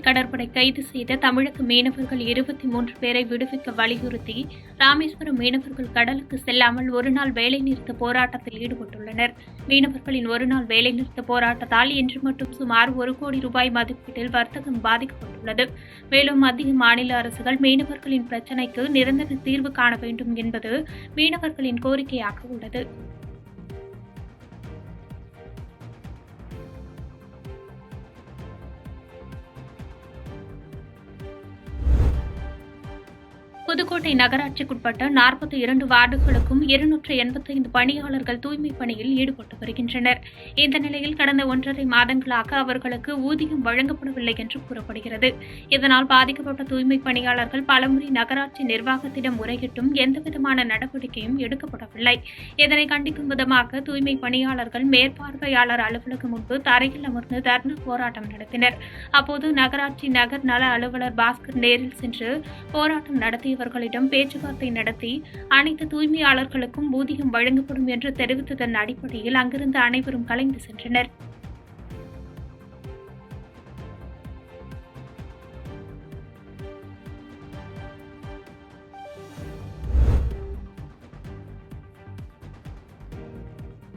கடற்படை கைது செய்த தமிழக மீனவர்கள் 23 பேரை விடுவிக்க வலியுறுத்தி ராமேஸ்வரம் மீனவர்கள் கடலுக்கு செல்லாமல் ஒருநாள் வேலைநிறுத்த போராட்டத்தில் ஈடுபட்டுள்ளனர். மீனவர்களின் ஒருநாள் வேலைநிறுத்த போராட்டத்தால் இன்று மட்டும் சுமார் 1 கோடி ரூபாய் மதிப்பீட்டில் வர்த்தகம் பாதிக்கப்பட்டுள்ளது. மேலும் மத்திய மாநில அரசுகள் மீனவர்களின் பிரச்சினைக்கு நிரந்தர தீர்வு காண வேண்டும் என்பது மீனவர்களின் கோரிக்கையாக உள்ளது. புதுக்கோட்டை நகராட்சிக்குட்பட்ட 42 வார்டுகளுக்கும் 285 பணியாளர்கள் தூய்மைப் பணியில் ஈடுபட்டு வருகின்றனர். இந்த நிலையில் கடந்த 1.5 மாதங்களாக அவர்களுக்கு ஊதியம் வழங்கப்படவில்லை என்று கூறப்படுகிறது. இதனால் பாதிக்கப்பட்ட தூய்மைப் பணியாளர்கள் பலமுறை நகராட்சி நிர்வாகத்திடம் முறையிட்டும் எந்தவிதமான நடவடிக்கையும் எடுக்கப்படவில்லை. இதனை கண்டிக்கும் விதமாக தூய்மைப் பணியாளர்கள் மேற்பார்வையாளர் அலுவலகம் முன்பு தரையில் அமர்ந்து தர்ணா போராட்டம் நடத்தினர். அப்போது நகராட்சி நகர் நல அலுவலர் பாஸ்கர் நேரில் சென்று போராட்டம் நடத்தியவர்களிடம் பேச்சுவார்த்தை நடத்தி அனைத்து தூய்மையாளர்களுக்கும் ஊதியம் வழங்கப்படும் என்று தெரிவித்ததன் அடிப்படையில் அங்கிருந்து அனைவரும் கலைந்து சென்றனர்.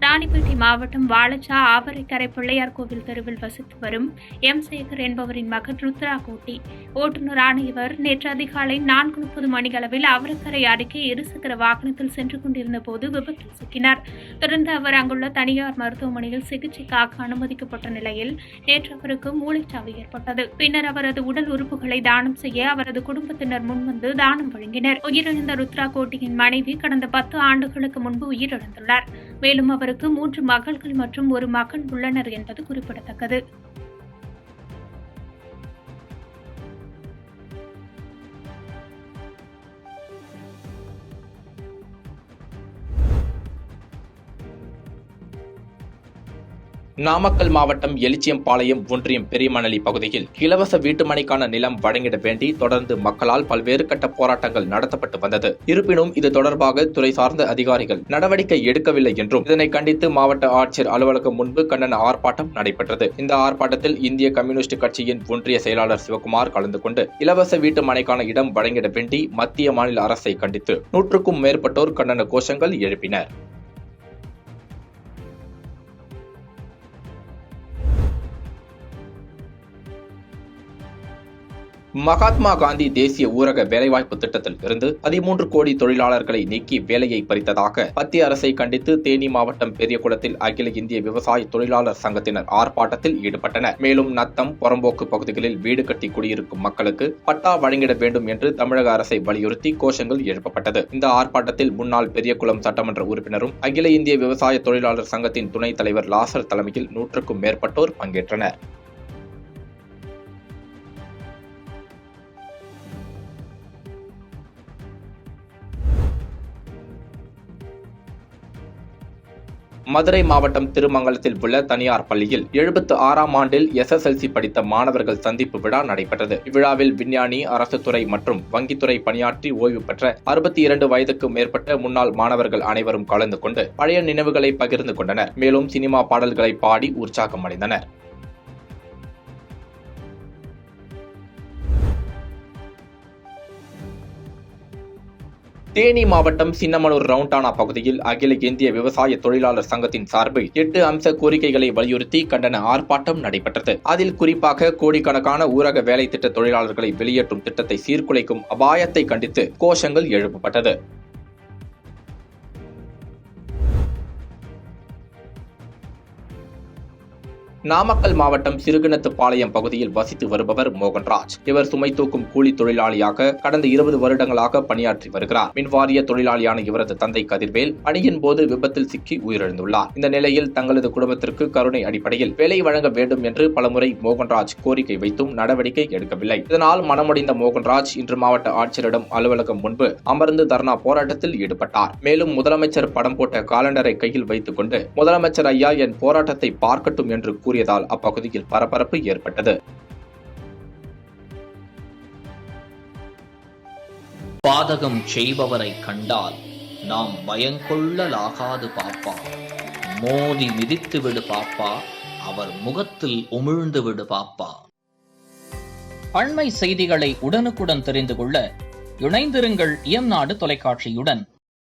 ராணிப்பேட்டை மாவட்டம் வாலச்சா ஆவரைக்கரை பிள்ளையார் கோவில் தெருவில் வசித்து வரும் எம். சேகர் என்பவரின் மகன் ருத்ரா கோட்டி ஓட்டுநரான இவர் நேற்று அதிகாலை 4:30 மணியளவில் ஆவரைக்கரை அருகே இருசக்கர வாகனத்தில் சென்று கொண்டிருந்த போது விபத்தில் சிக்கினார். தொடர்ந்து அவர் அங்குள்ள தனியார் மருத்துவமனையில் சிகிச்சைக்காக அனுமதிக்கப்பட்ட நிலையில் நேற்று அவருக்கு மூளைச்சாவு ஏற்பட்டது. பின்னர் அவரது உடல் உறுப்புகளை தானம் செய்ய அவரது குடும்பத்தினர் முன்வந்து தானம் வழங்கினர். உயிரிழந்த ருத்ரா கோட்டியின் மனைவி கடந்த 10 ஆண்டுகளுக்கு முன்பு உயிரிழந்துள்ளார். மேலும் அவருக்கு 3 மகள்கள் மற்றும் 1 மகன் உள்ளனர் என்பது குறிப்பிடத்தக்கது. நாமக்கல் மாவட்டம் எலிச்சியம்பாளையம் ஒன்றியம் பெரியமணலி பகுதியில் இலவச வீட்டுமனைக்கான நிலம் வழங்கிட வேண்டி தொடர்ந்து மக்களால் பல்வேறு கட்ட போராட்டங்கள் நடத்தப்பட்டு வந்தது. இருப்பினும் இது தொடர்பாக துறை சார்ந்த அதிகாரிகள் நடவடிக்கை எடுக்கவில்லை என்றும் இதனை கண்டித்து மாவட்ட ஆட்சியர் அலுவலகம் முன்பு கண்டன ஆர்ப்பாட்டம் நடைபெற்றது. இந்த ஆர்ப்பாட்டத்தில் இந்திய கம்யூனிஸ்ட் கட்சியின் ஒன்றிய செயலாளர் சிவகுமார் கலந்து கொண்டு இலவச வீட்டுமனைக்கான இடம் வழங்கிட வேண்டி மத்திய மாநில அரசை கண்டித்து 100க்கும் மேற்பட்டோர் கண்டன கோஷங்கள் எழுப்பினர். மகாத்மா காந்தி தேசிய ஊரக வேலைவாய்ப்பு திட்டத்தில் இருந்து 13 கோடி தொழிலாளர்களை நீக்கி வேலையை பறித்ததாக மத்திய அரசை கண்டித்து தேனி மாவட்டம் பெரியகுளத்தில் அகில இந்திய விவசாய தொழிலாளர் சங்கத்தினர் ஆர்ப்பாட்டத்தில் ஈடுபட்டனர். மேலும் நத்தம், புறம்போக்கு பகுதிகளில் வீடு கட்டி குடியிருக்கும் மக்களுக்கு பட்டா வழங்கிட வேண்டும் என்று தமிழக அரசை வலியுறுத்தி கோஷங்கள் எழுப்பப்பட்டது. இந்த ஆர்ப்பாட்டத்தில் முன்னாள் பெரியகுளம் சட்டமன்ற உறுப்பினரும் அகில இந்திய விவசாய தொழிலாளர் சங்கத்தின் துணைத் தலைவர் லாசர் தலைமையில் 100க்கும் மேற்பட்டோர் பங்கேற்றனர். மதுரை மாவட்டம் திருமங்கலத்தில் உள்ள தனியார் பள்ளியில் 76ஆம் ஆண்டில் SSLC படித்த மாணவர்கள் சந்திப்பு விழா நடைபெற்றது. இவ்விழாவில் விஞ்ஞானி, அரசு துறை மற்றும் வங்கித்துறை பணியாற்றி ஓய்வு பெற்ற 62 வயதுக்கு மேற்பட்ட முன்னாள் மாணவர்கள் அனைவரும் கலந்து கொண்டு பழைய நினைவுகளை பகிர்ந்து கொண்டனர். மேலும் சினிமா பாடல்களை பாடி உற்சாகம் அடைந்தனர். தேனி மாவட்டம் சின்னமனூர் ரவுண்டானா பகுதியில் அகில இந்திய விவசாய தொழிலாளர் சங்கத்தின் சார்பில் 8 அம்ச கோரிக்கைகளை வலியுறுத்தி கண்டன ஆர்ப்பாட்டம் நடைபெற்றது. அதில் குறிப்பாக கோடிக்கணக்கான ஊரக வேலை திட்ட தொழிலாளர்களை வெளியேற்றும் திட்டத்தை சீர்குலைக்கும் அபாயத்தை கண்டித்து கோஷங்கள் எழுப்பப்பட்டது. நாமக்கல் மாவட்டம் சிறுகிணத்துப்பாளையம் பகுதியில் வசித்து வருபவர் மோகன்ராஜ். இவர் சுமை தூக்கும் கூலி தொழிலாளியாக கடந்த 20 வருடங்களாக பணியாற்றி வருகிறார். மின்வாரிய தொழிலாளியான இவரது தந்தை கதிர்வேல் பணியின் போது விபத்தில் சிக்கி உயிரிழந்துள்ளார். இந்த நிலையில் தங்களது குடும்பத்திற்கு கருணை அடிப்படையில் வேலை வழங்க வேண்டும் என்று பலமுறை மோகன்ராஜ் கோரிக்கை வைத்தும் நடவடிக்கை எடுக்கவில்லை. இதனால் மனமுடைந்த மோகன்ராஜ் இன்று மாவட்ட ஆட்சியரிடம் அலுவலகம் முன்பு அமர்ந்து தர்ணா போராட்டத்தில் ஈடுபட்டார். மேலும் முதலமைச்சர் படம் போட்ட காலண்டரை கையில் வைத்துக் கொண்டு முதலமைச்சர் ஐயா என் போராட்டத்தை பார்க்கட்டும் என்று கூறியதால் அப்பகுதியில் பரபரப்பு ஏற்பட்டது. பாதகம் செய்பவரை கண்டால் நாம் பயங்கொள்ளலாகாது பாப்பா, மோதி மிதித்து விடு பாப்பா, அவர் முகத்தில் உமிழ்ந்து விடு பாப்பா. அண்மை செய்திகளை உடனுக்குடன் தெரிந்து கொள்ள இணைந்திருங்கள் இயம்நாடு தொலைக்காட்சியுடன்.